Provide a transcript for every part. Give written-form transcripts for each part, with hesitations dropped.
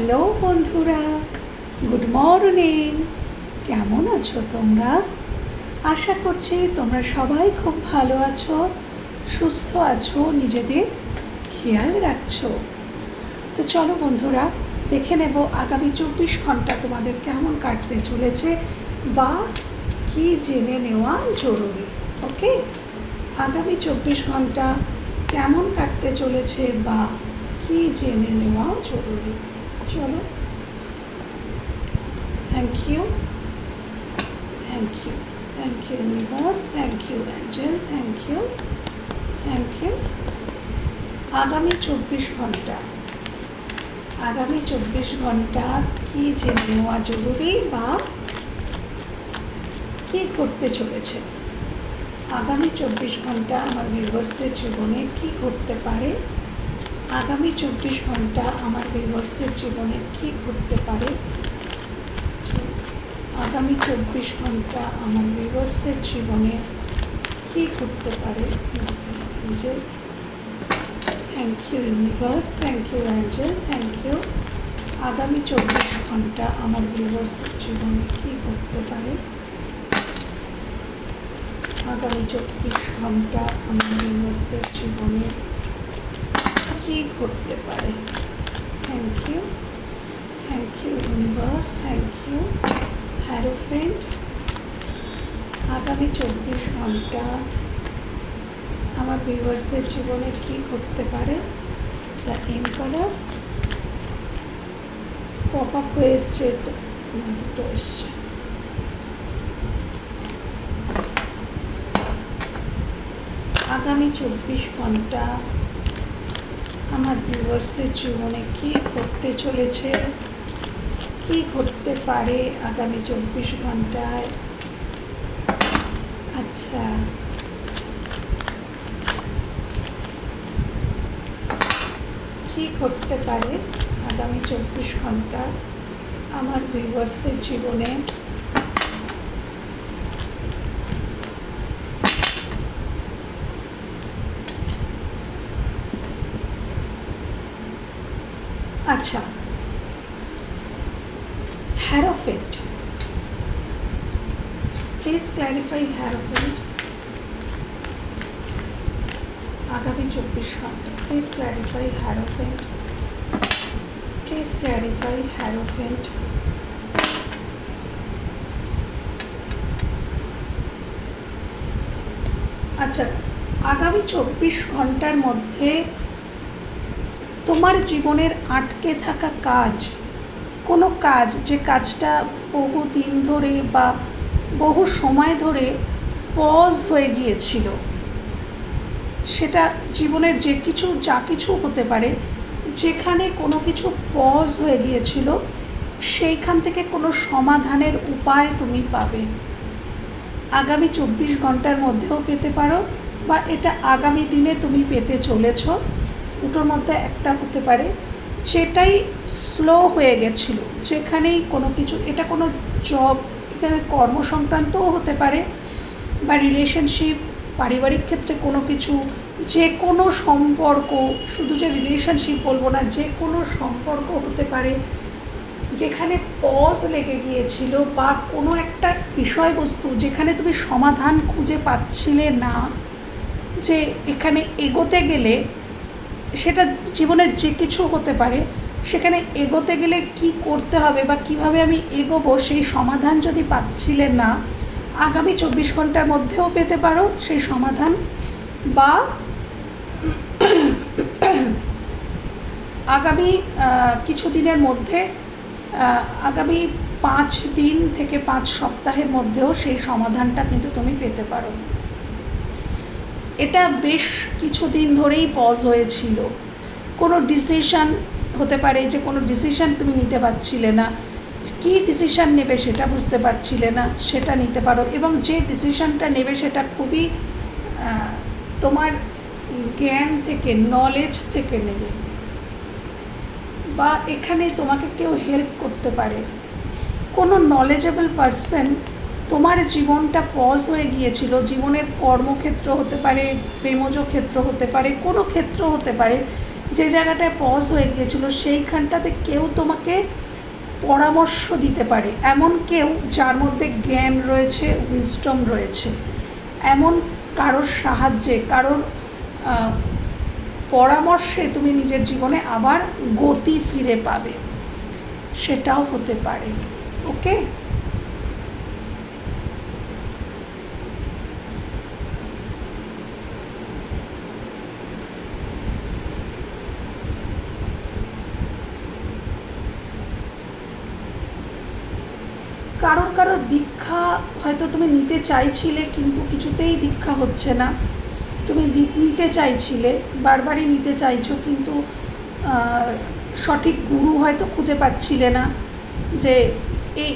Hello বন্ধুরা, good morning. কেমন আছো তোমরা? আশা করছি তোমরা সবাই খুব ভালো আছো, সুস্থ আছো, নিজেদের খেয়াল রাখছো। তো চলো বন্ধুরা, দেখে নেব আগামী 24 ঘন্টা তোমাদের কেমন কাটতে চলেছে বা কি জেনে নেওয়া জরুরি। ওকে, আগামী 24 ঘন্টা কেমন কাটতে চলেছে বা কি জেনে নেওয়া জরুরি। চলো। Thank you, thank you, thank you universe, thank you angel, thank you, thank you. আগামী 24 ঘন্টা, আগামী 24 ঘন্টা কি জেনে নেওয়া জরুরি বা কি ঘটতে চলেছে। আগামী 24 ঘন্টা আমার ভিউয়ার্সের জীবনে কি ঘটতে পারে, আগামী 24 ঘন্টা আমার ভিউয়ার্সের জীবনে কি ঘটতে পারে, আগামী 24 ঘন্টা আমার ভিউয়ার্সের জীবনে কি ঘটতে পারে। Angel, thank you universe, thank you angel, thank you. আগামী 24 ঘন্টা আমার ভিউয়ার্সের জীবনে কি ঘটতে পারে, আগামী 24 ঘন্টা আমার ভিউয়ার্সের জীবনে কি ঘটতে পারে। Thank you, thank you universe, thank you hierophant. আগামী 24 ঘন্টা আমার ভিউয়ার্সের জীবনে কি ঘটতে পারে। দ্য এম্পারার পপ আপ হয়ে এসছে, দুটো এসছে। আগামী 24 ঘন্টা আমার ভিউয়ার্সের জীবনে কি ঘটতে চলেছে, কি ঘটতে পারে আগামী 24 ঘন্টায়। আচ্ছা, কি ঘটতে পারে আগামী 24 ঘন্টা আমার ভিউয়ার্সের জীবনে। আচ্ছা, হ্যারোফেন্ট, প্লিজ ক্ল্যারিফাই হ্যারোফেন্ট। আগামী 24 ঘন্টা প্লিজ ক্ল্যারিফাই হ্যারোফেন্ট, প্লিজ ক্ল্যারিফাই হ্যারোফেন্ট। আচ্ছা, আগামী 24 ঘন্টার মধ্যে তোমার জীবনের আটকে থাকা কাজ, কোনো কাজ যে কাজটা বহু দিন ধরে বা বহু সময় ধরে পজ হয়ে গিয়েছিল, সেটা জীবনের যা কিছু হতে পারে, যেখানে কোনো কিছু পজ হয়ে গিয়েছিল সেইখান থেকে কোনো সমাধানের উপায় তুমি পাবে। আগামী 24 ঘন্টার মধ্যেও পেতে পারো বা এটা আগামী দিনে তুমি পেতে চলেছ। দুটোর মধ্যে একটা হতে পারে যেটাই স্লো হয়ে গেছিলো, যেখানেই কোনো কিছু, এটা কোনো জব, এখানে কর্মসংক্রান্তও হতে পারে বা রিলেশনশিপ, পারিবারিক ক্ষেত্রে কোনো কিছু, যে কোনো সম্পর্ক, শুধু যে রিলেশনশিপ বলবো না, যে কোনো সম্পর্ক হতে পারে যেখানে পজ লেগে গিয়েছিল বা কোনো একটা বিষয়বস্তু যেখানে তুমি সমাধান খুঁজে পাচ্ছিলে না, যে এখানে এগোতে গেলে, সেটা জীবনের যে কিছু হতে পারে, সেখানে এগোতে গেলে কি করতে হবে বা কিভাবে আমি এগোবো সেই সমাধান যদি পাচ্ছিলে না, আগামী 24 ঘন্টার মধ্যেও পেতে পারো সেই সমাধান। বা আগামী কিছু দিনের মধ্যে, আগামী 5 দিন থেকে 5 সপ্তাহের মধ্যেও সেই সমাধানটা কিন্তু তুমি পেতে পারো। এটা বেশ কিছুদিন ধরেই পজ হয়েছিল। কোনো ডিসিশান হতে পারে যে কোনো ডিসিশান তুমি নিতে পারছিলে না, কী ডিসিশান নেবে সেটা বুঝতে পারছিলে না, সেটা নিতে পারো। এবং যে ডিসিশানটা নেবে সেটা খুবই তোমার জ্ঞান থেকে, নলেজ থেকে নেবে, বা এখানে তোমাকে কেউ হেল্প করতে পারে। কোনো নলেজেবল পারসন, তোমার জীবনটা পজ হয়ে গিয়েছিল, জীবনের কর্মক্ষেত্র হতে পারে, প্রেমজ ক্ষেত্র হতে পারে, কোনো ক্ষেত্র হতে পারে যে জায়গাটায় পজ হয়ে গিয়েছিল সেইখানটাতে কেউ তোমাকে পরামর্শ দিতে পারে, এমন কেউ যার মধ্যে জ্ঞান রয়েছে, উইজডম রয়েছে, এমন কারোর সাহায্যে, কারোর পরামর্শে তুমি নিজের জীবনে আবার গতি ফিরে পাবে, সেটাও হতে পারে। ওকে, কারোর কারোর দীক্ষা হয়তো তুমি নিতে চাইছিলে কিন্তু কিছুতেই দীক্ষা হচ্ছে না, তুমি নিতে চাইছিলে, বারবারই নিতে চাইছো, কিন্তু সঠিক গুরু হয়তো খুঁজে পাচ্ছিলে না, যে এই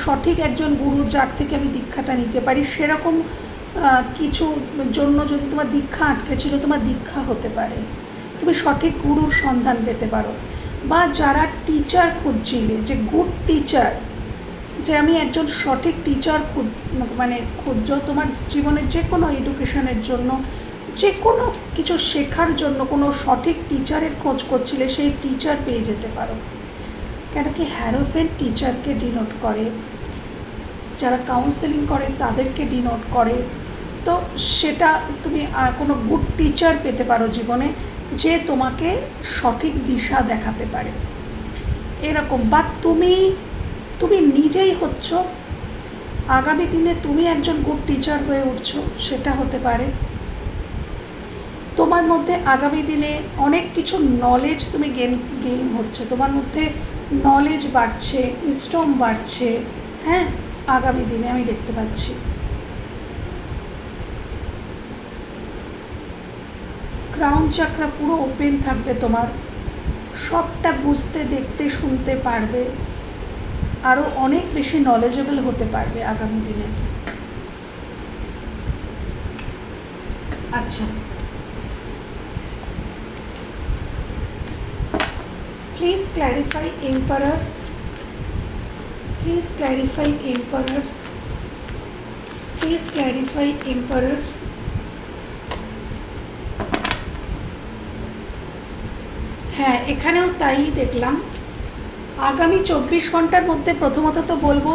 সঠিক একজন গুরু যার থেকে আমি দীক্ষাটা নিতে পারি, সেরকম কিছু জন্য যদি তোমার দীক্ষা আটকে ছিল, তোমার দীক্ষা হতে পারে, তুমি সঠিক গুরুর সন্ধান পেতে পারো। বা যারা টিচার খুঁজছিলে, যে গুড টিচার, যে আমি একজন সঠিক টিচার খুঁজছো তোমার জীবনের যে কোনো এডুকেশনের জন্য, যে কোনো কিছু শেখার জন্য কোনো সঠিক টিচারের খোঁজ করছিলে, সেই টিচার পেয়ে যেতে পারো। কেন কি হ্যারোফেন্ট টিচারকে ডিনোট করে, যারা কাউন্সেলিং করে তাদেরকে ডিনোট করে। তো সেটা তুমি কোনো গুড টিচার পেতে পারো জীবনে, যে তোমাকে সঠিক দিশা দেখাতে পারে এরকম। বা তুমি নিজেই হচ্ছ আগামী দিনে তুমি একজন গুড টিচার হয়ে উঠছো, সেটা হতে পারে। তোমার মধ্যে আগামী দিনে অনেক কিছু নলেজ তুমি গেইন হচ্ছে, তোমার মধ্যে নলেজ বাড়ছে, উইজডম বাড়ছে। হ্যাঁ, আগামী দিনে আমি দেখতে পাচ্ছি। ক্রাউন চাকরা পুরো ওপেন থাকবে, তোমার সবটা বুঝতে, দেখতে, শুনতে পারবে, আরও অনেক বেশি নলেজেবল হতে পারবে আগামী দিনে। আচ্ছা, please clarify emperor, please clarify emperor, please clarify emperor. হ্যাঁ, এখানেও তাই দেখলাম। আগামী 24 ঘন্টার মধ্যে প্রথমত তো বলবো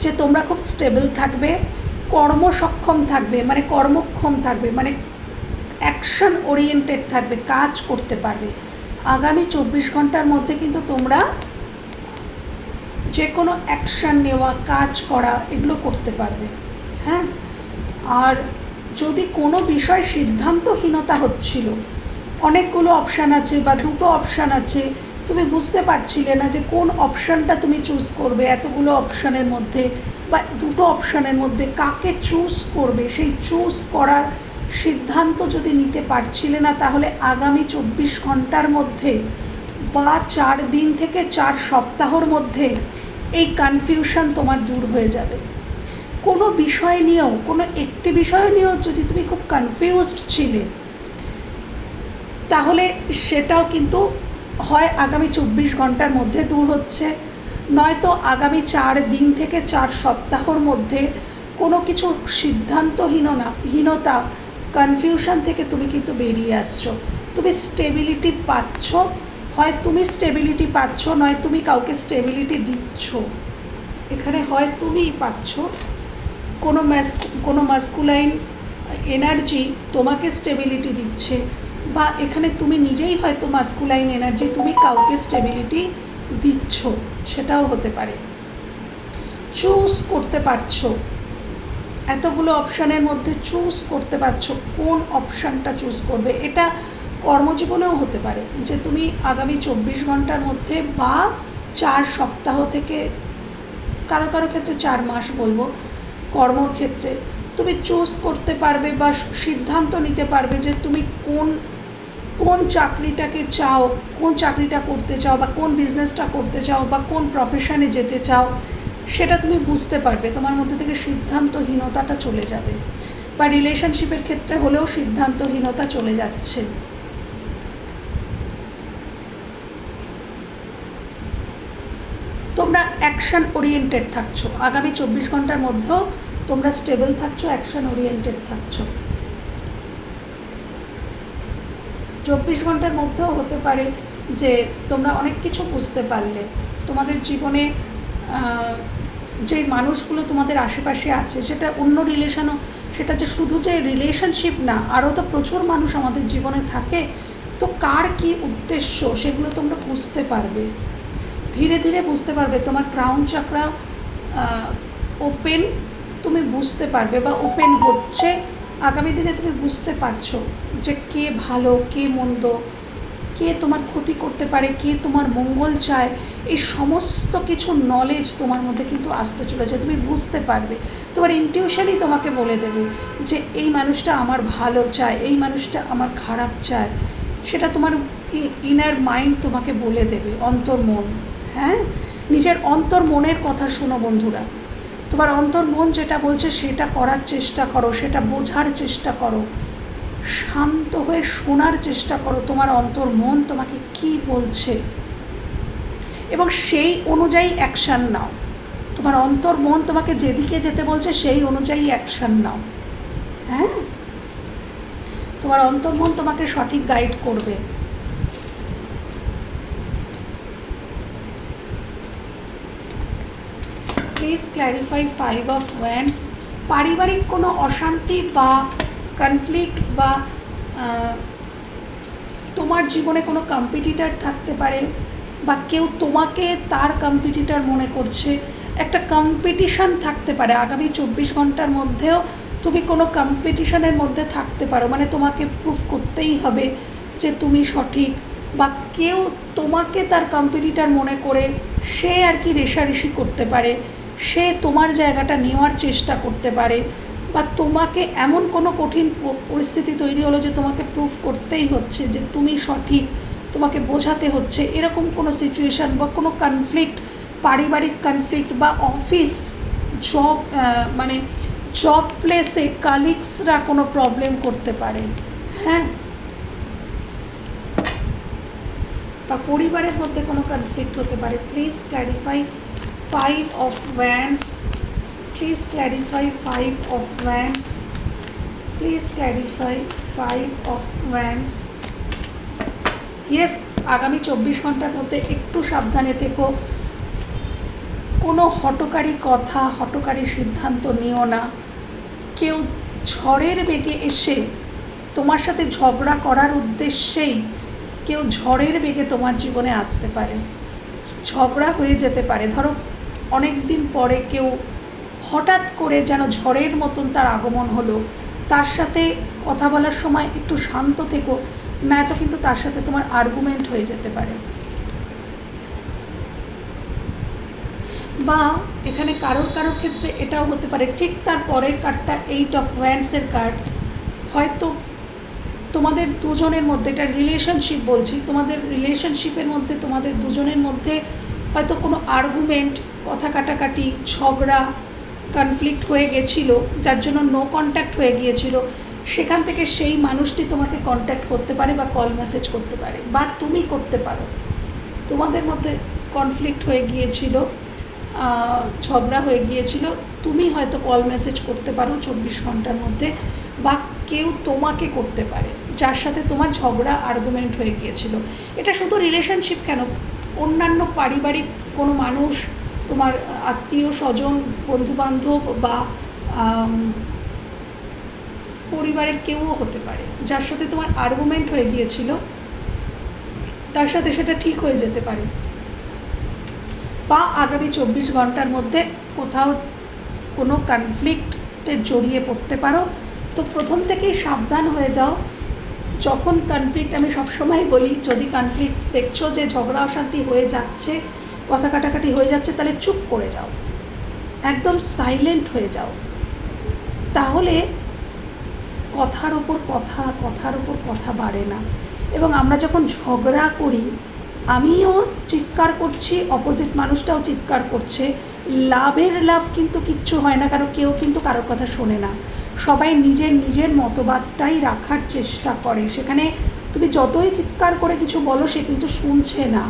যে তোমরা খুব স্টেবল থাকবে, কর্মসক্ষম থাকবে, মানে কর্মক্ষম থাকবে, মানে অ্যাকশন ওরিয়েন্টেড থাকবে, কাজ করতে পারবে। আগামী 24 ঘন্টার মধ্যে কিন্তু তোমরা যে কোনো অ্যাকশান নেওয়া, কাজ করা, এগুলো করতে পারবে। হ্যাঁ, আর যদি কোনো বিষয় সিদ্ধান্তহীনতা হচ্ছিল, অনেকগুলো অপশান আছে বা দুটো অপশান আছে, তুমি বুঝতে পারছিলে না যে কোন অপশানটা তুমি চুজ করবে এতগুলো অপশানের মধ্যে, বা দুটো অপশানের মধ্যে কাকে চুজ করবে, সেই চুজ করার সিদ্ধান্ত যদি নিতে পারছিলে না, তাহলে আগামী 24 ঘন্টার মধ্যে বা 4 দিন থেকে 4 সপ্তাহর মধ্যে এই কনফিউশন তোমার দূর হয়ে যাবে। কোনো বিষয় নিয়েও, কোনো একটি বিষয় নিয়েও যদি তুমি খুব কনফিউজড ছিলে, তাহলে সেটাও কিন্তু হয় আগামী 24 ঘন্টার মধ্যে দূর হচ্ছে, নয়তো আগামী 4 দিন থেকে 4 সপ্তাহর মধ্যে কোনো কিছু সিদ্ধান্তহীনতা, কনফিউশন থেকে তুমি কিন্তু বেরিয়ে আসছো, তুমি স্টেবিলিটি পাচ্ছ। হয় তুমি স্টেবিলিটি পাচ্ছ, নয় তুমি কাউকে স্টেবিলিটি দিচ্ছ। এখানে হয় তুমিই পাচ্ছ, কোনো মাস্কুলাইন এনার্জি তোমাকে স্টেবিলিটি দিচ্ছে, বা এখানে তুমি নিজেই হয়তো মাস্কুলাইন এনার্জি, তুমি কাউকে স্টেবিলিটি দিচ্ছ, সেটাও হতে পারে। চুজ করতে পারছো, এতগুলো অপশানের মধ্যে চুজ করতে পারছো কোন অপশানটা চুজ করবে। এটা কর্মজীবনেও হতে পারে, যে তুমি আগামী 24 ঘন্টার মধ্যে বা 4 সপ্তাহ থেকে, কারো কারো ক্ষেত্রে 4 মাস বলবো, কর্মর ক্ষেত্রে তুমি চুজ করতে পারবে বা সিদ্ধান্ত নিতে পারবে যে তুমি কোন চাকরিটাকে চাও, কোন চাকরিটা করতে চাও, বা কোন বিজনেসটা করতে চাও, বা কোন প্রফেশনে যেতে চাও, সেটা তুমি বুঝতে পারবে। তোমার মধ্যে থেকে সিদ্ধান্তহীনতাটা চলে যাবে, বা রিলেশনশিপের ক্ষেত্রে হলেও সিদ্ধান্তহীনতা চলে যাচ্ছে। তোমরা অ্যাকশন ওরিয়েন্টেড থাকছো, আগামী 24 ঘন্টার মধ্যেও তোমরা স্টেবল থাকছো, অ্যাকশন ওরিয়েন্টেড থাকছো। 24 ঘন্টার মধ্যেও হতে পারে যে তোমরা অনেক কিছু বুঝতে পারলে, তোমাদের জীবনে যে মানুষগুলো তোমাদের আশেপাশে আছে, সেটা অন্য রিলেশনও, সেটা যে শুধু যে রিলেশনশিপ না, আরও তো প্রচুর মানুষ আমাদের জীবনে থাকে। তো কার কী উদ্দেশ্য সেগুলো তোমরা বুঝতে পারবে, ধীরে ধীরে বুঝতে পারবে। তোমার ক্রাউন চাকরা ওপেন, তুমি বুঝতে পারবে বা ওপেন হচ্ছে। আগামী দিনে তুমি বুঝতে পারছো যে কে ভালো, কে মন্দ, কে তোমার ক্ষতি করতে পারে, কে তোমার মঙ্গল চায়। এই সমস্ত কিছু নলেজ তোমার মধ্যে কিন্তু আসতে চলেছে, তুমি বুঝতে পারবে। তোমার ইনটিউশনই তোমাকে বলে দেবে যে এই মানুষটা আমার ভালো চায়, এই মানুষটা আমার খারাপ চায়। সেটা তোমার ইনার মাইন্ড তোমাকে বলে দেবে, অন্তর্মন। হ্যাঁ, নিজের অন্তর্মনের কথা শোনো বন্ধুরা। তোমার অন্তর্মন যেটা বলছে সেটা করার চেষ্টা করো, সেটা বোঝার চেষ্টা করো, শান্ত হয়ে শোনার চেষ্টা করো তোমার অন্তর্মন তোমাকে কি বলছে, এবং সেই অনুযায়ী অ্যাকশান নাও। তোমার অন্তর্মন তোমাকে যেদিকে যেতে বলছে সেই অনুযায়ী অ্যাকশান নাও। হ্যাঁ, তোমার অন্তর্মন তোমাকে সঠিক গাইড করবে। Please clarify 5 of wands. পারিবারিক কোনো অশান্তি বা কনফ্লিক্ট বা তোমার জীবনে কোনো কম্পিটিটার থাকতে পারে, বা কেউ তোমাকে তার কম্পিটিটার মনে করছে, একটা কম্পিটিশান থাকতে পারে। আগামী 24 ঘন্টার মধ্যেও তুমি কোনো কম্পিটিশানের মধ্যে থাকতে পারো, মানে তোমাকে প্রুফ করতেই হবে যে তুমি সঠিক, বা কেউ তোমাকে তার কম্পিটিটার মনে করে সে আর কি রেষারেষি করতে পারে, সে তোমার জায়গাটা নেওয়ার চেষ্টা করতে পারে, বা তোমাকে এমন কোনো কঠিন পরিস্থিতি তৈরি হলো যে তোমাকে প্রুফ করতেই হচ্ছে যে তুমি সঠিক, তোমাকে বোঝাতে হচ্ছে, এরকম কোনো সিচুয়েশান বা কোনো কনফ্লিক্ট, পারিবারিক কনফ্লিক্ট বা অফিস জব, মানে জব প্লেসে কালিগসরা কোনো প্রবলেম করতে পারে। হ্যাঁ, বা পরিবারের মধ্যে কোনো কনফ্লিক্ট হতে পারে। Please clarify 5 of wands. Please clarify 5 of wands. Please clarify 5 of wands. Yes, আগামী 24 ঘন্টার মধ্যে একটু সাবধানে থেকো। কোনো হঠকারী কথা, হঠকারী সিদ্ধান্ত নিও না। কেউ ঝড়ের বেগে এসে তোমার সাথে ঝগড়া করার উদ্দেশ্যেই কেউ ঝড়ের বেগে তোমার জীবনে আসতে পারে, ঝগড়া হয়ে যেতে পারে। ধরো অনেক দিন পরে কেউ হঠাৎ করে যেন ঝড়ের মতন তার আগমন হলো, তার সাথে কথা বলার সময় একটু শান্ত থেকো, না তো কিন্তু তার সাথে তোমার আর্গুমেন্ট হয়ে যেতে পারে। বা এখানে কারোর ক্ষেত্রে এটাও হতে পারে, ঠিক তার পরের কার্ডটা 8 অফ ওয়ান্ডসের কার্ড, হয়তো তোমাদের দুজনের মধ্যে, এটা রিলেশনশিপ বলছি, তোমাদের রিলেশনশিপের মধ্যে তোমাদের দুজনের মধ্যে হয়তো কোনো আর্গুমেন্ট, কথা কাটাকাটি, ঝগড়া, কনফ্লিক্ট হয়ে গেছিলো, যার জন্য নো কন্ট্যাক্ট হয়ে গিয়েছিল। সেখান থেকে সেই মানুষটি তোমাকে কন্ট্যাক্ট করতে পারে বা কল মেসেজ করতে পারে, বা তুমি করতে পারো। তোমাদের মধ্যে কনফ্লিক্ট হয়ে গিয়েছিল, ঝগড়া হয়ে গিয়েছিল, তুমি হয়তো কল মেসেজ করতে পারো 24 ঘন্টার মধ্যে, বা কেউ তোমাকে করতে পারে যার সাথে তোমার ঝগড়া, আর্গুমেন্ট হয়ে গিয়েছিল। এটা শুধু রিলেশনশিপ কেন, অন্যান্য পারিবারিক কোনো মানুষ, তোমার আত্মীয় স্বজন, বন্ধুবান্ধব বা পরিবারের কেউও হতে পারে, যার সাথে তোমার আর্গুমেন্ট হয়ে গিয়েছিল, তার সাথে সেটা ঠিক হয়ে যেতে পারে। বা আগামী 24 ঘন্টার মধ্যে কোথাও কোনো কনফ্লিক্টে জড়িয়ে পড়তে পারো। তো প্রথম থেকেই সাবধান হয়ে যাও। যখন কনফ্লিক্ট, আমি সবসময় বলি, যদি কনফ্লিক্ট দেখছো যে ঝগড়া অশান্তি হয়ে যাচ্ছে, কথা কাটাকাটি হয়ে যাচ্ছে, তাহলে চুপ করে যাও, একদম সাইলেন্ট হয়ে যাও। তাহলে কথার ওপর কথা বাড়ে না। এবং আমরা যখন ঝগড়া করি, আমিও চিৎকার করছি, অপোজিট মানুষটাও চিৎকার করছে, লাভের লাভ কিন্তু কিচ্ছু হয় না, কারণ কেউ কিন্তু কারোর কথা শোনে না। সবাই নিজের মতবাদটাই রাখার চেষ্টা করে। সেখানে তুমি যতই চিৎকার করে কিছু বলো, সে কিন্তু শুনছে না,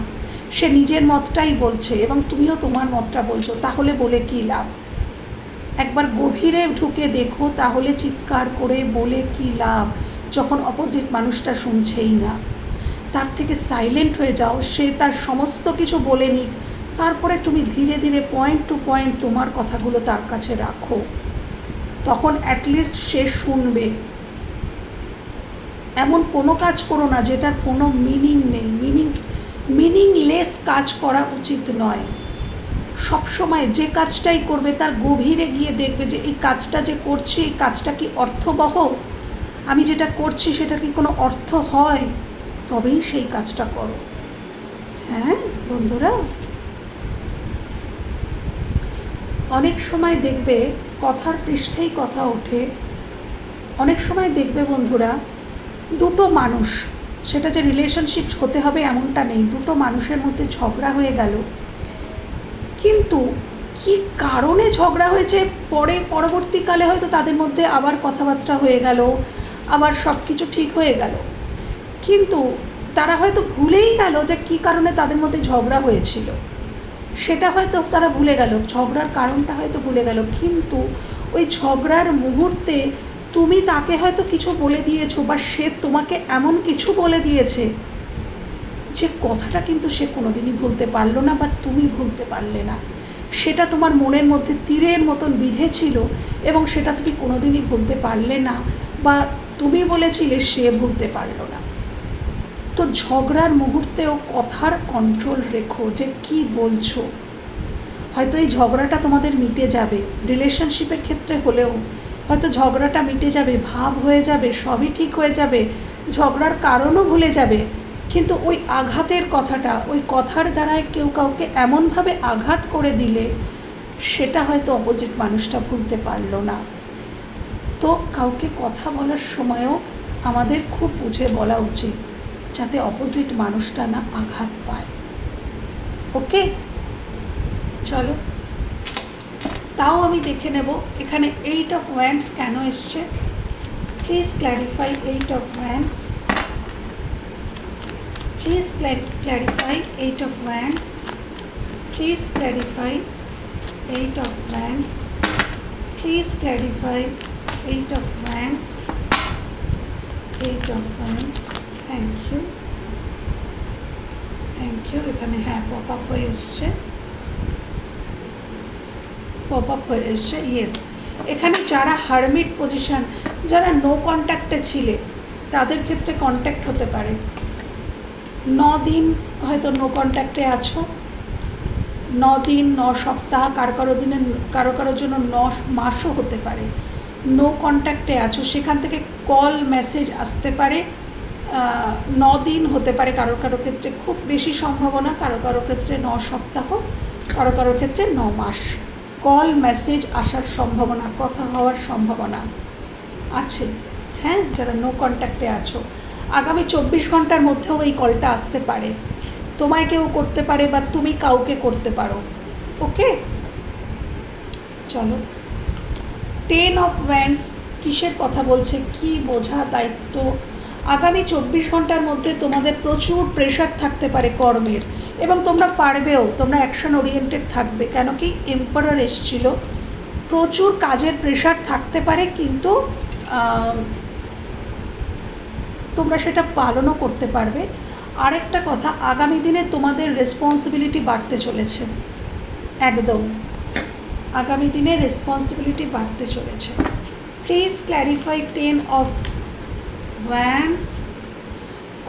সে নিজের মতটাই বলছে, এবং তুমিও তোমার মতটা বলছো। তাহলে বলে কী লাভ? একবার গভীরে ঢুকে দেখো, তাহলে চিৎকার করে বলে কী লাভ? যখন অপোজিট মানুষটা শুনছেই না, তার থেকে সাইলেন্ট হয়ে যাও, সে তার সমস্ত কিছু বলে নিক, তারপরে তুমি ধীরে ধীরে পয়েন্ট টু পয়েন্ট তোমার কথাগুলো তার কাছে রাখো, তখন অ্যাটলিস্ট সে শুনবে। এমন কোনো কাজ করো না যেটার কোনো মিনিং নেই, মিনিংলেস কাজ করা উচিত নয়। সবসময় যে কাজটাই করবে তার গভীরে গিয়ে দেখবে যে এই কাজটা যে করছি, এই কাজটা কি অর্থবহ, আমি যেটা করছি সেটার কি কোনো অর্থ হয়, তবেই সেই কাজটা করো। হ্যাঁ বন্ধুরা, অনেক সময় দেখবে কথার পৃষ্ঠেই কথা ওঠে, অনেক সময় দেখবে বন্ধুরা দুটো মানুষ, সেটা যে রিলেশনশিপ হতে হবে এমনটা নেই, দুটো মানুষের মধ্যে ঝগড়া হয়ে গেল, কিন্তু কি কারণে ঝগড়া হয়েছে পরবর্তীকালে হয়তো তাদের মধ্যে আবার কথাবার্তা হয়ে গেল, আবার সব কিছু ঠিক হয়ে গেল, কিন্তু তারা হয়তো ভুলেই গেল যে কী কারণে তাদের মধ্যে ঝগড়া হয়েছিল, সেটা হয়তো তারা ভুলে গেল, ঝগড়ার কারণটা হয়তো ভুলে গেল, কিন্তু ওই ঝগড়ার মুহূর্তে তুমি তাকে হয়তো কিছু বলে দিয়েছো বা সে তোমাকে এমন কিছু বলে দিয়েছে যে কথাটা কিন্তু সে কোনোদিনই ভুলতে পারলো না বা তুমি ভুলতে পারলে না, সেটা তোমার মনের মধ্যে তীরের মতন বিঁধেছিল এবং সেটা তুমি কোনোদিনই ভুলতে পারলে না, বা তুমি বলেছিলে সে ভুলতে পারলো না। তো ঝগড়ার মুহূর্তেও কথার কন্ট্রোল রেখো যে কি বলছো। হয়তো এই ঝগড়াটা তোমাদের মিটে যাবে, রিলেশনশিপের ক্ষেত্রে হলেও হয়তো ঝগড়াটা মিটে যাবে, ভাব হয়ে যাবে, সবই ঠিক হয়ে যাবে, ঝগড়ার কারণও ভুলে যাবে, কিন্তু ওই আঘাতের কথাটা, ওই কথার দ্বারায় কেউ কাউকে এমনভাবে আঘাত করে দিলে সেটা হয়তো অপোজিট মানুষটা ভুলতে পারলো না। তো কাউকে কথা বলার সময়ও আমাদের খুব বুঝে বলা উচিত, যাতে অপোজিট মানুষটা না আঘাত পায়। ওকে, চলো তাও আমি দেখে নেব এখানে 8 of Wands কেন এসছে। Please clarify 8 of Wands, please clarify 8 of Wands, please clarify 8 of Wands, please clarify 8 of Wands, 8 of Wands, thank you, thank you. এখানে হ্যাঁ পপ আপ হয়ে এসছে, পপ আপ হয়ে এসছে, ইয়েস। এখানে যারা হারমিট পজিশন, যারা নো কন্ট্যাক্টে ছিলে তাদের ক্ষেত্রে কন্ট্যাক্ট হতে পারে। 9 দিন হয়তো নো কন্ট্যাক্টে আছো, 9 দিন 9 সপ্তাহ, কারোর জন্য 9 মাসও হতে পারে নো কন্ট্যাক্টে আছো, সেখান থেকে কল মেসেজ আসতে পারে। 9 দিন হতে পারে কারোর ক্ষেত্রে, খুব বেশি সম্ভাবনা কারোর ক্ষেত্রে 9 সপ্তাহ, কারোর ক্ষেত্রে 9 মাস কল মেসেজ আসার সম্ভাবনা, কথা হওয়ার সম্ভাবনা আছে। হ্যাঁ, যারা নো কন্ট্যাক্টে আছো আগামী 24 ঘন্টার মধ্যেও এই কলটা আসতে পারে, তোমায় কেউ করতে পারে বা তুমি কাউকে করতে পারো। ওকে, চলো 10 of Wands কিসের কথা বলছে, কি বোঝা দায়িত্ব। আগামী 24 ঘন্টার মধ্যে তোমাদের প্রচুর প্রেশার থাকতে পারে কর্মের, এবং তোমরা পারবেও, তোমরা অ্যাকশন ওরিয়েন্টেড থাকবে, কেন কি এম্পারার এসেছিল, প্রচুর কাজের প্রেশার থাকতে পারে, কিন্তু তোমরা সেটা পালনও করতে পারবে। আরেকটা কথা, আগামী দিনে তোমাদের রেসপন্সিবিলিটি বাড়তে চলেছে, একদম আগামী দিনে রেসপন্সিবিলিটি বাড়তে চলেছে। Please clarify 10 of Wands।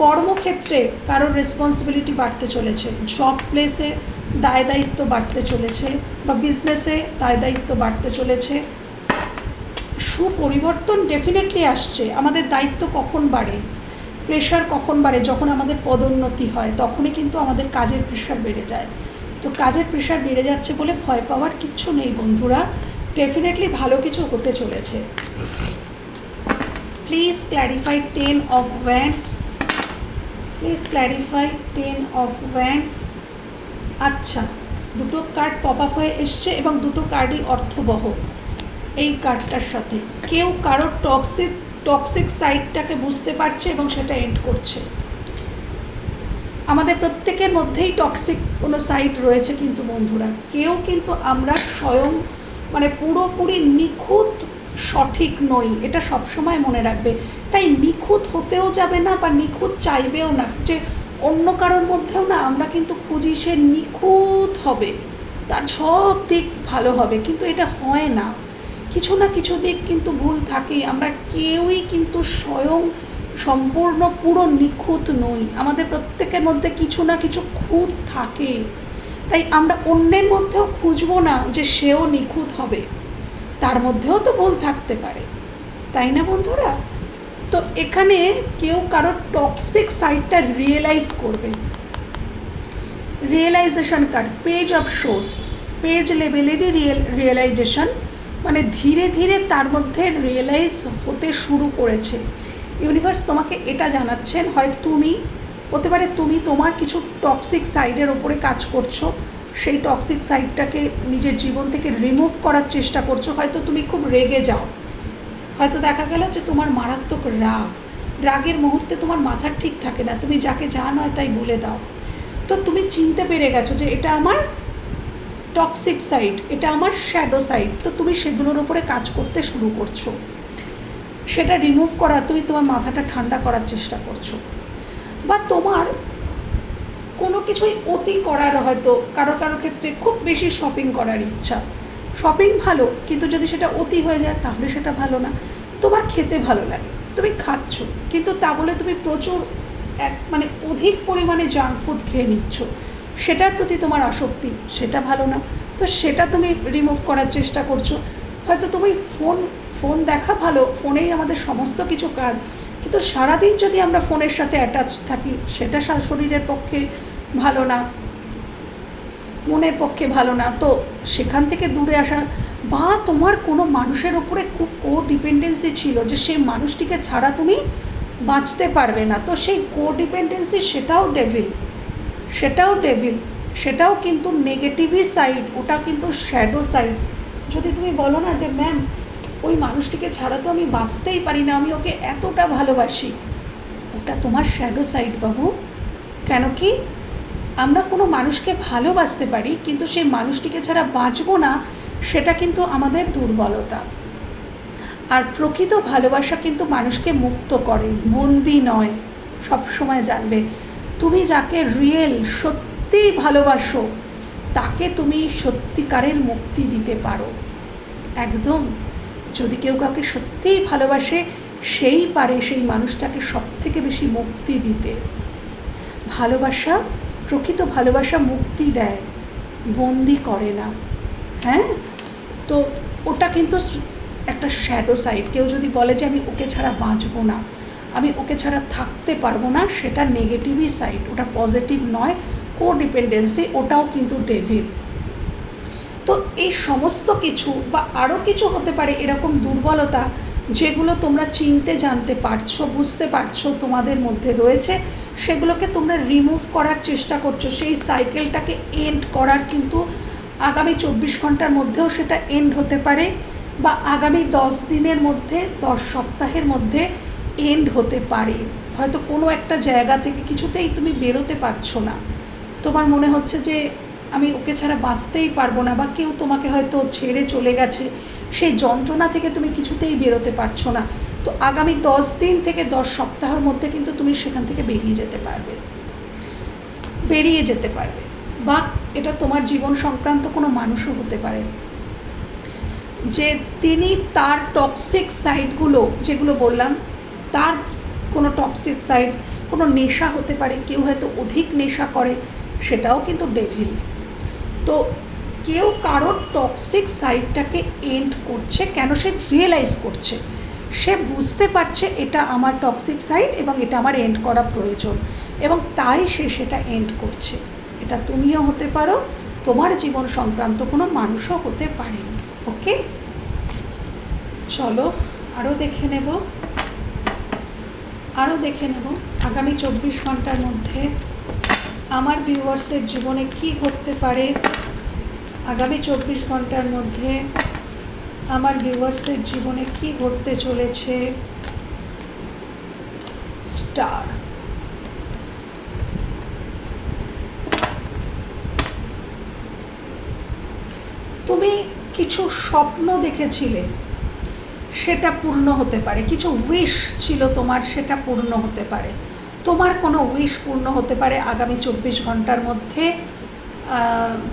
কর্মক্ষেত্রে কারোর রেসপন্সিবিলিটি বাড়তে চলেছে, জব প্লেসে দায় দায়িত্ব বাড়তে চলেছে, বা বিজনেসে দায় দায়িত্ব বাড়তে চলেছে। সুপরিবর্তন ডেফিনেটলি আসছে। আমাদের দায়িত্ব কখন বাড়ে, প্রেশার কখন বাড়ে, যখন আমাদের পদোন্নতি হয় তখনই কিন্তু আমাদের কাজের প্রেশার বেড়ে যায়। তো কাজের প্রেশার বেড়ে যাচ্ছে বলে ভয় পাওয়ার কিচ্ছু নেই বন্ধুরা, ডেফিনেটলি ভালো কিছু হতে চলেছে। Please clarify 10 of Wands, please clarify 10 of Wands। আচ্ছা, দুটো কার্ড পপ আপ হয়ে এসছে এবং দুটো কার্ডই অর্থবহ। এই কার্ডটার সাথে কেউ কারোর টক্সিক সাইডটাকে বুঝতে পারছে এবং সেটা এন্ড করছে। আমাদের প্রত্যেকের মধ্যেই টক্সিক কোনো সাইড রয়েছে, কিন্তু বন্ধুরা কেউ কিন্তু আমরা স্বয়ং পুরোপুরি নিখুঁত সঠিক নই, এটা সবসময় মনে রাখবে। তাই নিখুঁত হতেও যাবে না বা নিখুঁত চাইবেও না, যে অন্য কারোর মধ্যেও না আমরা কিন্তু খুঁজি সে নিখুঁত হবে, তার সব দিক ভালো হবে, কিন্তু এটা হয় না। কিছু না কিছু দিক কিন্তু ভুল থাকেই। আমরা কেউই কিন্তু স্বয়ং সম্পূর্ণ পুরো নিখুঁত নই, আমাদের প্রত্যেকের মধ্যে কিছু না কিছু খুঁত থাকে। তাই আমরা অন্যের মধ্যেও খুঁজবো না যে সেও নিখুঁত হবে, তার মধ্যেও তো ভুল থাকতে পারে, তাই না বন্ধুরা? তো এখানে কেউ কারোর টক্সিক সাইডটা রিয়েলাইজ করবে। Realisation card, page of source, page লেভেলেরই রিয়েলাইজেশন, মানে ধীরে ধীরে তার মধ্যে রিয়েলাইজ হতে শুরু করেছে। ইউনিভার্স তোমাকে এটা জানাচ্ছেন, হয় তুমি, হতে পারে তুমি তোমার কিছু টক্সিক সাইডের ওপরে কাজ করছো, সেই টক্সিক সাইডটাকে নিজের জীবন থেকে রিমুভ করার চেষ্টা করছো। হয়তো তুমি খুব রেগে যাও, হয়তো দেখা গেল যে তোমার মারাত্মক রাগ, রাগের মুহূর্তে তোমার মাথা ঠিক থাকে না, তুমি যাকে যা নয় তাই বলে দাও। তো তুমি চিনতে পেরে গেছো যে এটা আমার টক্সিক সাইড, এটা আমার শ্যাডো সাইড। তো তুমি সেগুলোর উপরে কাজ করতে শুরু করছো, সেটা রিমুভ করা, তুমি তোমার মাথাটা ঠান্ডা করার চেষ্টা করছো। বা তোমার কোনো কিছুই অতি করার, হয়তো কারো কারো ক্ষেত্রে খুব বেশি শপিং করার ইচ্ছা। শপিং ভালো, কিন্তু যদি সেটা অতি হয়ে যায় তাহলে সেটা ভালো না। তোমার খেতে ভালো লাগে, তুমি খাচ্ছ, কিন্তু তা বলে তুমি প্রচুর মানে অধিক পরিমাণে জাঙ্ক ফুড খেয়ে নিচ্ছ, সেটার প্রতি তোমার আসক্তি, সেটা ভালো না। তো সেটা তুমি রিমুভ করার চেষ্টা করছো। হয়তো তুমি ফোন দেখা ভালো, ফোনেই আমাদের সমস্ত কিছু কাজ, কিন্তু সারাদিন যদি আমরা ফোনের সাথে অ্যাটাচ থাকি সেটা শরীরের পক্ষে ভালো না, মনের পক্ষে ভালো না। তো সেখান থেকে দূরে আসা, বা তোমার কোনো মানুষের ওপরে খুব ডিপেন্ডেন্সি ছিল যে সেই মানুষটিকে ছাড়া তুমি বাঁচতে পারবে না, তো সেই ডিপেন্ডেন্সি, সেটাও ডেভিল, সেটাও কিন্তু নেগেটিভই সাইড, ওটা কিন্তু শ্যাডো সাইড। যদি তুমি বলো না যে ম্যাম ওই মানুষটিকে ছাড়া তো আমি বাঁচতেই পারি না, আমি ওকে এতটা ভালোবাসি, ওটা তোমার শ্যাডো সাইড বাবু। কেন কি আমরা কোনো মানুষকে ভালোবাসতে পারি, কিন্তু সেই মানুষটিকে ছাড়া বাঁচবো না, সেটা কিন্তু আমাদের দুর্বলতা। আর প্রকৃত ভালোবাসা কিন্তু মানুষকে মুক্ত করে, বন্দি নয়। সবসময় জানবে তুমি যাকে রিয়েল সত্যিই ভালোবাসো তাকে তুমি সত্যিকারের মুক্তি দিতে পারো। একদম, যদি কেউ কাউকে সত্যিই ভালোবাসে সেই পারে সেই মানুষটাকে সবথেকে বেশি মুক্তি দিতে। ভালোবাসা, প্রকৃত ভালোবাসা মুক্তি দেয়, বন্দি করে না। হ্যাঁ, তো ওটা কিন্তু একটা শ্যাডো সাইড। কেউ যদি বলে যে আমি ওকে ছাড়া বাঁচবো না, আমি ওকে ছাড়া থাকতে পারবো না, সেটা নেগেটিভই সাইড, ওটা পজিটিভ নয়। কোডিপেন্ডেন্সি, ওটাও কিন্তু ডেভিল। তো এই সমস্ত কিছু বা আরও কিছু হতে পারে এরকম দুর্বলতা, যেগুলো তোমরা চিনতে জানতে পারছো, বুঝতে পারছো তোমাদের মধ্যে রয়েছে, সেগুলোকে তোমরা রিমুভ করার চেষ্টা করছো। সেই সাইকেলটাকে এন্ড করার কিন্তু আগামী 24 ঘন্টার মধ্যেও সেটা এন্ড হতে পারে, বা আগামী 10 দিনের মধ্যে, 10 সপ্তাহের মধ্যে এন্ড হতে পারে। হয়তো কোনো একটা জায়গা থেকে কিছুতেই তুমি বেরোতে পারছো না, তোমার মনে হচ্ছে যে আমি ওকে ছাড়া বাঁচতেই পারবো না, বা কেউ তোমাকে হয়তো ছেড়ে চলে গেছে, সেই যন্ত্রণা থেকে তুমি কিছুতেই বেরোতে পারছো না। তো আগামী 10 দিন থেকে 10 সপ্তাহের মধ্যে কিন্তু তুমি সেখান থেকে বেরিয়ে যেতে পারবে। বা এটা তোমার জীবন সংক্রান্ত কোনো মানুষও হতে পারে, যে তিনি তার টক্সিক সাইডগুলো, যেগুলো বললাম, তার কোনো টক্সিক সাইড, কোনো নেশা হতে পারে, কেউ হয়তো অধিক নেশা করে, সেটাও কিন্তু ডেভিল। তো কেউ কারোর টক্সিক সাইডটাকে এন্ড করছে, কেন সে রিয়েলাইজ করছে, সে বুঝতে পারছে এটা আমার টক্সিক সাইড এবং এটা আমার এন্ড করা প্রয়োজন, এবং তাই সে সেটা এন্ড করছে। এটা তুমিও হতে পারো, তোমার জীবন সংক্রান্ত কোনো মানুষও হতে পারে। ওকে, চলো আরও দেখে নেব আগামী 24 ঘন্টার মধ্যে আমার ভিউয়ার্সের জীবনে কি ঘটতে পারে। আগামী 24 ঘন্টার মধ্যে আমার ভিউয়ার্সের জীবনে কি ঘটতে চলেছে। স্টার, তুমি কিছু স্বপ্ন দেখেছিলে, সেটা পূর্ণ হতে পারে। কিছু উইশ ছিল তোমার, সেটা পূর্ণ হতে পারে। তোমার কোনো উইশ পূর্ণ হতে পারে আগামী 24 ঘন্টার মধ্যে।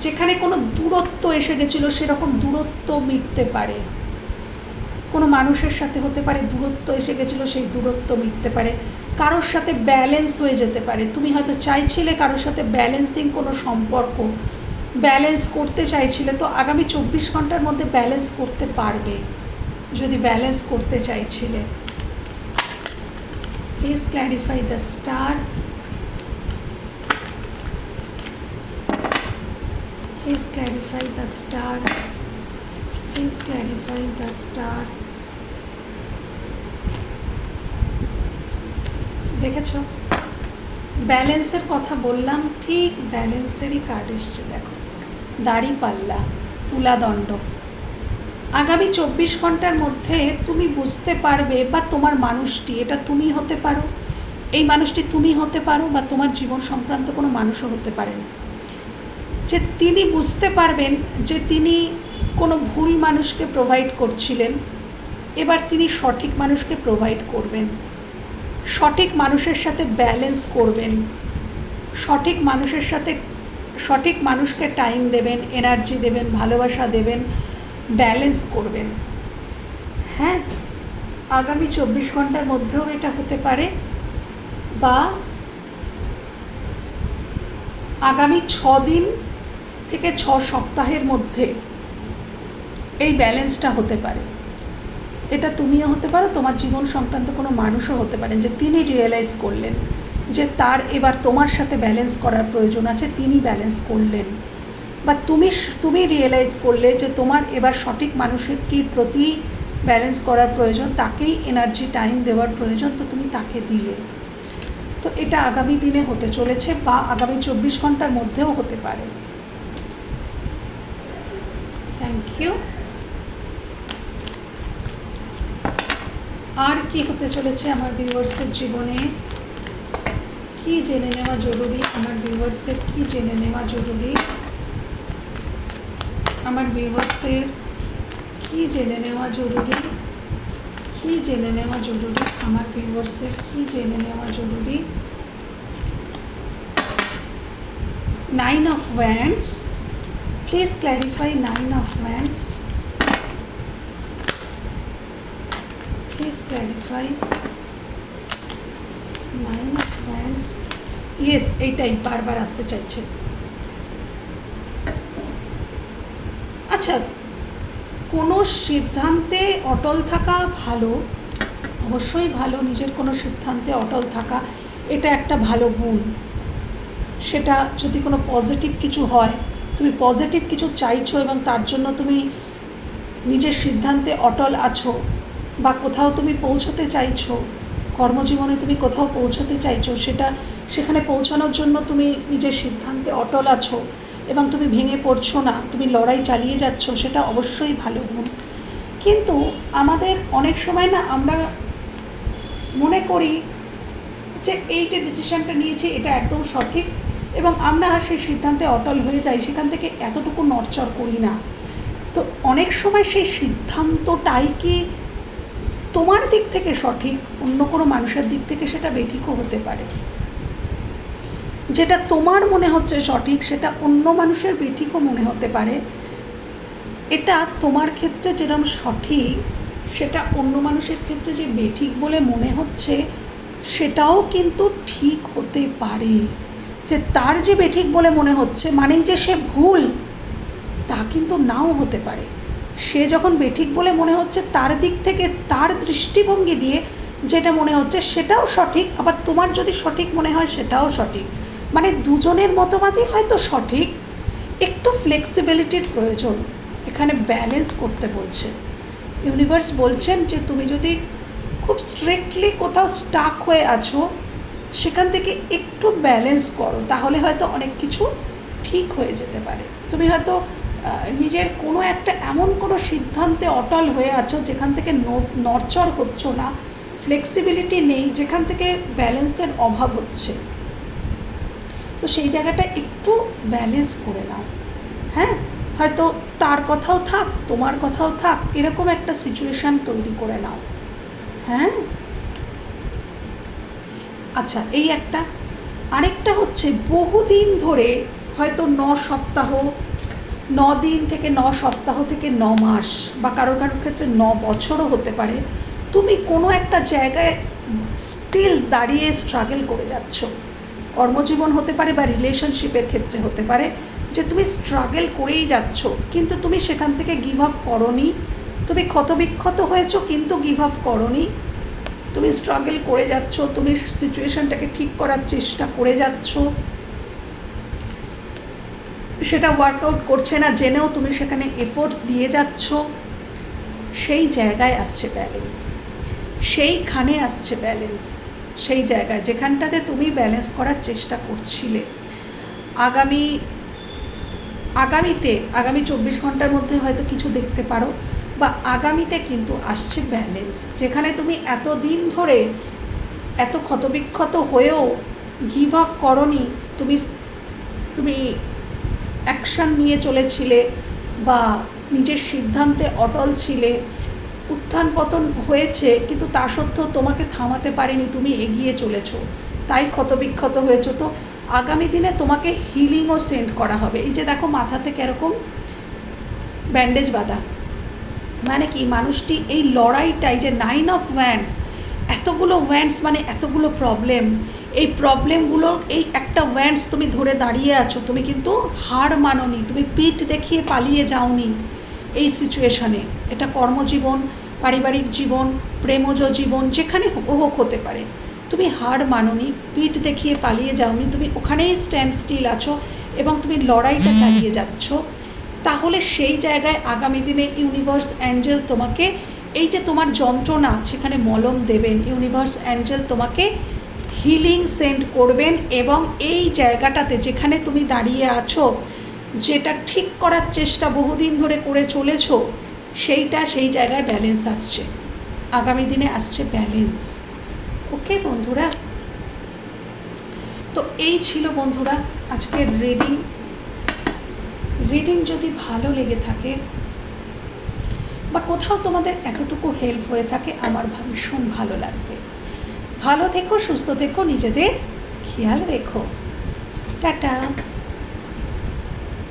যেখানে কোনো দূরত্ব এসে গেছিলো সেরকম দূরত্ব মিটতে পারে। কোনো মানুষের সাথে হতে পারে দূরত্ব এসে গেছিলো, সেই দূরত্ব মিটতে পারে। কারোর সাথে ব্যালেন্স হয়ে যেতে পারে। তুমি হয়তো চাইছিলে কারোর সাথে ব্যালেন্সিং কোনো সম্পর্ক, ব্যালেন্স করতে চাইছিলে, তো আগামী 24 ঘন্টার মধ্যে ব্যালেন্স করতে পারবে। যদি ব্যালেন্স করতে চাইছিলে, please clarify the star, please clarify the star, please clarify the star. দেখেছো, ব্যালেন্সের কথা বললাম, ঠিক ব্যালেন্সেরই কার্ড এসছে। দেখো, দাঁড়িপাল্লা, তুলাদণ্ড। আগামী 24 ঘন্টার মধ্যে তুমি বুঝতে পারবে, বা তোমার মানুষটি, এটা তুমি হতে পারো, এই মানুষটি তুমি হতে পারো, বা তোমার জীবন সংক্রান্ত কোনো মানুষও হতে পারেন, যে তিনি বুঝতে পারবেন যে তিনি কোনো ভুল মানুষকে প্রোভাইড করছিলেন, এবার তিনি সঠিক মানুষকে প্রোভাইড করবেন, সঠিক মানুষের সাথে ব্যালেন্স করবেন, সঠিক মানুষের সাথে সঠিক মানুষকে টাইম দেবেন, এনার্জি দেবেন, ভালোবাসা দেবেন, ব্যালেন্স করবেন। হ্যাঁ, আগামী 24 ঘন্টার মধ্যেও এটা হতে পারে, বা আগামী 6 দিন থেকে 6 সপ্তাহের মধ্যে এই ব্যালেন্সটা হতে পারে। এটা তুমিও হতে পারো, তোমার জীবন সংক্রান্ত কোনো মানুষও হতে পারেন, যে তিনি রিয়েলাইজ করলেন যে তার এবার তোমার সাথে ব্যালেন্স করার প্রয়োজন আছে, তিনি ব্যালেন্স করলেন, বা তুমি রিয়েলাইজ করলে যে তোমার এবার সঠিক মানুষটির প্রতি ব্যালেন্স করার প্রয়োজন, তাকেই এনার্জি টাইম দেওয়ার প্রয়োজন, তো তুমি তাকে দিলে। তো এটা আগামী দিনে হতে চলেছে, বা আগামী 24 ঘন্টার মধ্যেও হতে পারে। Thank you. আর কি হতে চলেছে আমার ভিউয়ার্সের জীবনে, কি জেনে নেওয়া জরুরি, আমার ভিউয়ার্সের কি জেনে নেওয়া জরুরি, আমার ভিউয়ার্সের কি জেনে নেওয়া জরুরি, কি জেনে নেওয়া জরুরি, আমার ভিউয়ার্সের কি জেনে নেওয়া জরুরি। 9 of Wands, please clarify 9 of Wands, please clarify 9 of Wands. Yes, এইটাই বারবার আসতে চাইছে। আচ্ছা, কোনো সিদ্ধান্তে অটল থাকা ভালো, অবশ্যই ভালো, নিজের কোনো সিদ্ধান্তে অটল থাকা এটা একটা ভালো গুণ। সেটা যদি কোনো পজিটিভ কিছু হয়, তুমি পজিটিভ কিছু চাইছো এবং তার জন্য তুমি নিজের সিদ্ধান্তে অটল আছো, বা কোথাও তুমি পৌঁছতে চাইছো, কর্মজীবনে তুমি কোথাও পৌঁছতে চাইছো, সেখানে পৌঁছানোর জন্য তুমি নিজের সিদ্ধান্তে অটল আছো এবং তুমি ভেঙে পড়ছো না, তুমি লড়াই চালিয়ে যাচ্ছ, সেটা অবশ্যই ভালো গুণ। কিন্তু আমাদের অনেক সময় না, আমরা মনে করি যে এই যে ডিসিশানটা নিয়েছি এটা একদম সঠিক, এবং আমরা সেই সিদ্ধান্তে অটল হয়ে যাই, সেখান থেকে এতটুকু নড়চড় করি না। তো অনেক সময় সেই সিদ্ধান্তটাই কি তোমার দিক থেকে সঠিক, অন্য কোনো মানুষের দিক থেকে সেটা বেঠিকও হতে পারে। যেটা তোমার মনে হচ্ছে সঠিক, সেটা অন্য মানুষের বেঠিকও মনে হতে পারে। এটা তোমার ক্ষেত্রে যেরকম সঠিক, সেটা অন্য মানুষের ক্ষেত্রে যে বেঠিক বলে মনে হচ্ছে, সেটাও কিন্তু ঠিক হতে পারে। যে তার যে বেঠিক বলে মনে হচ্ছে মানেই যে সে ভুল, তা কিন্তু নাও হতে পারে। সে যখন বেঠিক বলে মনে হচ্ছে, তার দিক থেকে, তার দৃষ্টিভঙ্গি দিয়ে যেটা মনে হচ্ছে সেটাও সঠিক, আবার তোমার যদি সঠিক মনে হয় সেটাও সঠিক। মানে দুজনের মতবাদই হয়তো সঠিক, একটু ফ্লেক্সিবিলিটির প্রয়োজন। এখানে ব্যালেন্স করতে বলছে ইউনিভার্স। বলছেন যে তুমি যদি খুব স্ট্রিক্টলি কোথাও স্টাক হয়ে আছো, সেখান থেকে একটু ব্যালেন্স করো, তাহলে হয়তো অনেক কিছু ঠিক হয়ে যেতে পারে। তুমি হয়তো নিজের কোনো একটা এমন কোনো সিদ্ধান্তে অটল হয়ে আছো যেখান থেকে নড়চড় হচ্ছ না, ফ্লেক্সিবিলিটি নেই, যেখান থেকে ব্যালেন্সের অভাব হচ্ছে। তো সেই জায়গাটা একটু ব্যালেন্স করে নাও। হ্যাঁ, হয়তো তার কথাও থাক, তোমার কথাও থাক, এরকম একটা সিচুয়েশান তৈরি করে নাও। হ্যাঁ, আচ্ছা, এই একটা। আরেকটা হচ্ছে বহুদিন ধরে, হয়তো 9 সপ্তাহ, 9 দিন থেকে 9 সপ্তাহ থেকে 9 মাস, বা কারো কারোর ক্ষেত্রে 9 বছরও হতে পারে, তুমি কোনো একটা জায়গায় স্টিল দাঁড়িয়ে স্ট্রাগল করে যাচ্ছ। কর্মজীবন হতে পারে বা রিলেশনশিপের ক্ষেত্রে হতে পারে, যে তুমি স্ট্রাগল করেই যাচ্ছ, কিন্তু তুমি সেখান থেকে গিভ আপ করোনি। তুমি ক্ষতবিক্ষত হয়েছো, কিন্তু গিভ আপ করোনি। তুমি স্ট্রাগল করে যাচ্ছ, তুমি সিচুয়েশানটাকে ঠিক করার চেষ্টা করে যাচ্ছ। সেটা ওয়ার্কআউট করছে না জেনেও তুমি সেখানে এফোর্ট দিয়ে যাচ্ছ। সেই জায়গায় আসছে ব্যালেন্স, সেইখানে আসছে ব্যালেন্স, সেই জায়গায় যেখানটাতে তুমি ব্যালেন্স করার চেষ্টা করছিলে। আগামীতে 24 ঘন্টার মধ্যে হয়তো কিছু দেখতে পারো, বা আগামীতে কিন্তু আসছে ব্যালেন্স, যেখানে তুমি এতদিন ধরে এত ক্ষতবিক্ষত হয়েও গিভ আপ করনি। তুমি অ্যাকশান নিয়ে চলেছিলে, বা নিজের সিদ্ধান্তে অটল ছিলে। উত্থান পতন হয়েছে, কিন্তু তা সত্ত্বেও তোমাকে থামাতে পারেনি, তুমি এগিয়ে চলেছো, তাই ক্ষতবিক্ষত হয়েছো। তো আগামী দিনে তোমাকে হিলিংও সেন্ড করা হবে। এই যে দেখো, মাথাতে কীরকম ব্যান্ডেজ বাঁধা, মানে কি, মানুষটি এই লড়াইটাই, যে 9 অফ ওয়ান্ডস, এতগুলো ওয়ান্ডস মানে এতগুলো প্রবলেম, এই প্রবলেমগুলো, এই একটা ওয়ান্ডস তুমি ধরে দাঁড়িয়ে আছো, তুমি কিন্তু হার মানোনি, তুমি পিঠ দেখিয়ে পালিয়ে যাওনি এই সিচুয়েশানে। এটা কর্মজীবন, পারিবারিক জীবন, প্রেমজ জীবন, যেখানে হোক হতে পারে, তুমি হার মানোনি, পিঠ দেখিয়ে পালিয়ে যাওনি, তুমি ওখানেই স্ট্যান্ড স্টিল আছো এবং তুমি লড়াইটা চালিয়ে যাচ্ছ। তাহলে সেই জায়গায় আগামী দিনে ইউনিভার্স অ্যাঞ্জেল তোমাকে, এই যে তোমার যন্ত্রণা, সেখানে মলম দেবেন। ইউনিভার্স অ্যাঞ্জেল তোমাকে হিলিং সেন্ড করবেন, এবং এই জায়গাটাতে যেখানে তুমি দাঁড়িয়ে আছো, যেটা ঠিক করার চেষ্টা বহুদিন ধরে করে চলেছো, সেই জায়গায় ব্যালেন্স আসছে। আগামী দিনে আসছে ব্যালেন্স। ওকে বন্ধুরা, তো এই ছিল বন্ধুরা আজকের রিডিং। যদি ভালো লেগে থাকে, বা কোথাও তোমাদের এতটুকু হেল্প হয়ে থাকে, আমার ভীষণ ভালো লাগবে। ভালো থেকো, সুস্থ থেকো, নিজেদের খেয়াল রেখো। টাটা।